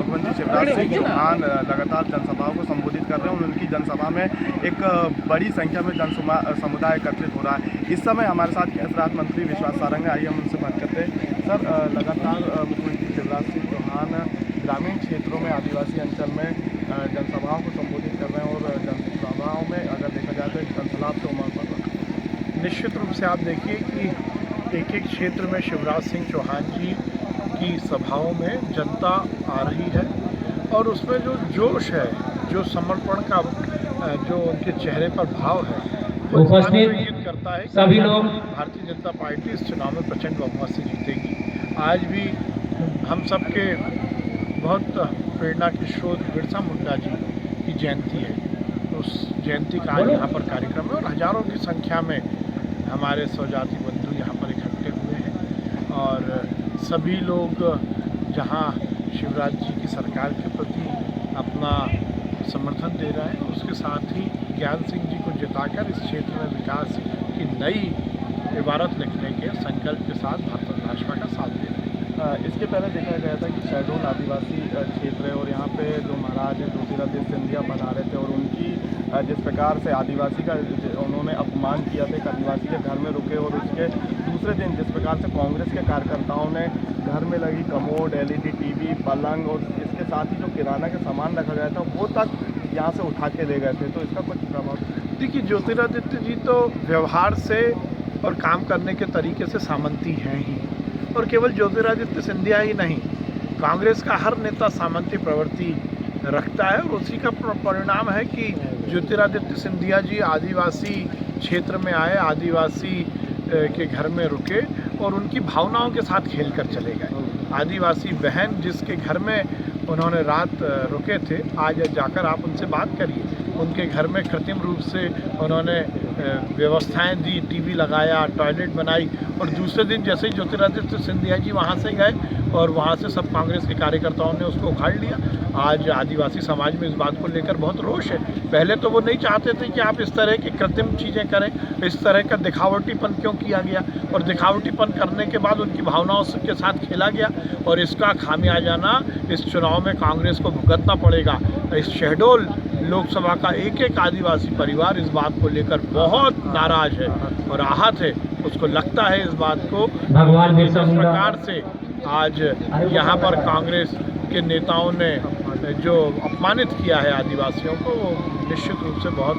मुख्यमंत्री शिवराज सिंह चौहान लगातार जनसभाओं को संबोधित कर रहे हैं। उनकी जनसभा में एक बड़ी संख्या में समुदाय एकत्रित हो रहा है। इस समय हमारे साथ गृह राज्य मंत्री विश्वास सारंग, आइए हम उनसे बात करते हैं। सर, लगातार मुख्यमंत्री शिवराज सिंह चौहान ग्रामीण क्षेत्रों में, आदिवासी अंचल में जनसभाओं को संबोधित कर रहे हैं और जनसभाओं में अगर देखा जाए तो एक जनसलाब से उमड़ पड़ रहा है। निश्चित रूप से आप देखिए कि एक एक क्षेत्र में शिवराज सिंह चौहान जी की सभाओं में जनता आ रही है और उसमें जो जोश है, जो समर्पण का जो उनके चेहरे पर भाव है, वो इंगित करता है सभी लोग भारतीय जनता पार्टी इस चुनाव में प्रचंड बहुमत से जीतेगी। आज भी हम सबके बहुत प्रेरणा के स्रोत बिरसा मुंडा जी की जयंती है। उस जयंती का आज यहाँ पर कार्यक्रम है और हजारों की संख्या में हमारे स्वजाति बंधु यहाँ पर इकट्ठे हुए हैं और सभी लोग जहाँ शिवराज जी की सरकार के प्रति अपना समर्थन दे रहे हैं, उसके साथ ही ज्ञान सिंह जी को जिताकर इस क्षेत्र में विकास की नई इबारत लिखने के संकल्प के साथ भारतीय भाजपा का साथ दे रहे हैं। इसके पहले देखा गया था कि शहडोल आदिवासी क्षेत्र है और यहाँ पे जो महाराज ज्योतिरादित्य सिंधिया बना रहे थे और उनकी जिस प्रकार से आदिवासी का उन्होंने अपमान किया था, एक आदिवासी के घर में रुके और उसके दूसरे दिन जिस प्रकार से कांग्रेस के कार्यकर्ताओं ने घर में लगी कमोड, LED टीवी, पलंग और इसके साथ ही जो किराना के सामान रखा गया था वो तक यहाँ से उठा के ले गए थे, तो इसका कुछ प्रभाव? देखिए, ज्योतिरादित्य जी तो व्यवहार से और काम करने के तरीके से सामंती हैं ही, और केवल ज्योतिरादित्य सिंधिया ही नहीं, कांग्रेस का हर नेता सामंती प्रवृत्ति रखता है और उसी का परिणाम है कि ज्योतिरादित्य सिंधिया जी आदिवासी क्षेत्र में आए, आदिवासी के घर में रुके और उनकी भावनाओं के साथ खेल कर चले गए। आदिवासी बहन जिसके घर में उन्होंने रात रुके थे, आज जाकर आप उनसे बात करिए, उनके घर में कृत्रिम रूप से उन्होंने व्यवस्थाएं दी, टीवी लगाया, टॉयलेट बनाई और दूसरे दिन जैसे ही ज्योतिरादित्य सिंधिया जी वहां से गए और वहां से सब कांग्रेस के कार्यकर्ताओं ने उसको उखाड़ लिया। आज आदिवासी समाज में इस बात को लेकर बहुत रोष है। पहले तो वो नहीं चाहते थे कि आप इस तरह की कृत्रिम चीज़ें करें, इस तरह का दिखावटीपन क्यों किया गया, और दिखावटीपन करने के बाद उनकी भावनाओं के साथ खेला गया और इसका खामियाजाना इस चुनाव में कांग्रेस को भुगतना पड़ेगा। इस शहडोल लोकसभा का एक एक आदिवासी परिवार इस बात को लेकर बहुत नाराज है और आहत है। उसको लगता है इस बात को भगवान जिस प्रकार से आज यहाँ पर कांग्रेस के नेताओं ने जो अपमानित किया है आदिवासियों को, वो निश्चित रूप से बहुत